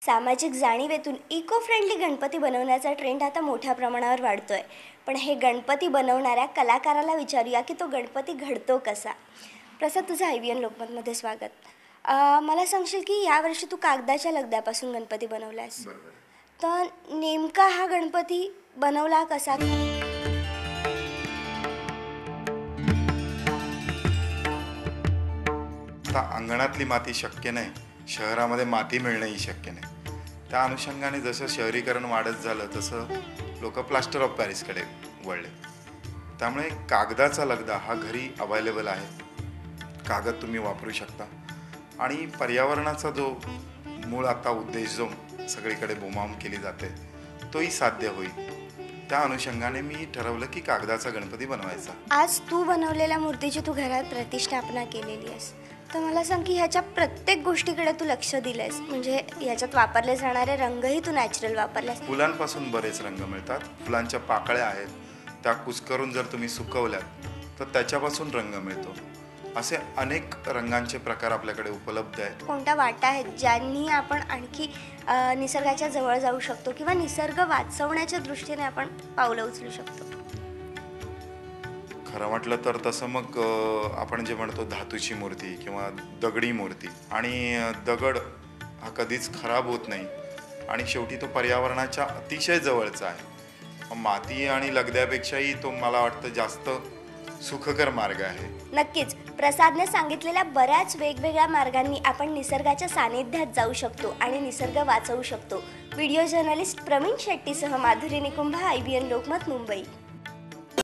सामाजिक जाणीवेतून eco friendly Ganpati बनवण्याचा trend आता मोठ्या प्रमाणावर वाढतोय. पण हे गणपती बनवणाऱ्या कलाकाराला विचारूया की तो गणपती घडतो कसा. प्रसाद, तुझं IVN लोकमतमध्ये स्वागत. मला सांगशील की यावर्षी तू कागदाच्या लगद्यापासून गणपती बनवलास. तर नेमका हा गणपती बनवला कसा? आता अंगणातली माती शक्य नाही, शहरामध्ये माती मिळणंही शक्य नाही. त्या अनुषंगाने जसं शहरीकरण वाढत झालं तसं लोक प्लास्टर ऑफ पॅरिसकडे वळले. त्यामुळे कागदाचा लगदा हा घरी अवेलेबल आहे. कागद तुम्ही वापरू शकता आणि पर्यावरणाचा जो मूळ आता उद्देश जो सगळीकडे बोंबाबोंब केली जाते तोही साध्य होईल. त्या अनुषंगाने मी ठरवलं की कागदाचा गणपती बनवायचा. आज तू बनवलेल्या मूर्तीची तू घरात प्रतिष्ठापना केलेली आहेस, तर मला सांग की ह्याच्या प्रत्येक गोष्टीकडे तू लक्ष दिलंयस. म्हणजे ह्याच्यात वापरले जाणारे रंगही तू नॅचरल वापरलेस. फुलांपासून बरेच रंग मिळतात. फुलांच्या पाकळ्या आहेत, त्या कुस्करून जर तुम्ही सुकवल्यात तर त्याच्यापासून रंग मिळतो. असे अनेक रंगांचे प्रकार आपल्याकडे उपलब्ध आहेत. कोणत्या वाटा आहेत ज्यांनी आपण आणखी निसर्गाच्या जवळ जाऊ शकतो किंवा निसर्ग वाचवण्याच्या दृष्टीने आपण पावलं उचलू शकतो? खरं म्हटलं तर तसं मग आपण जे म्हणतो धातूची मूर्ती किंवा दगडी मूर्ती, आणि दगड हा कधीच खराब होत नाही आणि शेवटी तो पर्यावरणाच्या अतिशय जवळचा आहे. माती आणि लगद्यापेक्षाही तो मला वाटतं जास्त सुखकर मार्ग आहे. नक्कीच. प्रसादने सांगितलेल्या बऱ्याच वेगवेगळ्या मार्गांनी आपण निसर्गाच्या सानिध्यात जाऊ शकतो आणि निसर्ग वाचवू शकतो. व्हिडिओ जर्नलिस्ट प्रवीण शेट्टीसह माधुरी निकुंभ, IVN लोकमत, मुंबई.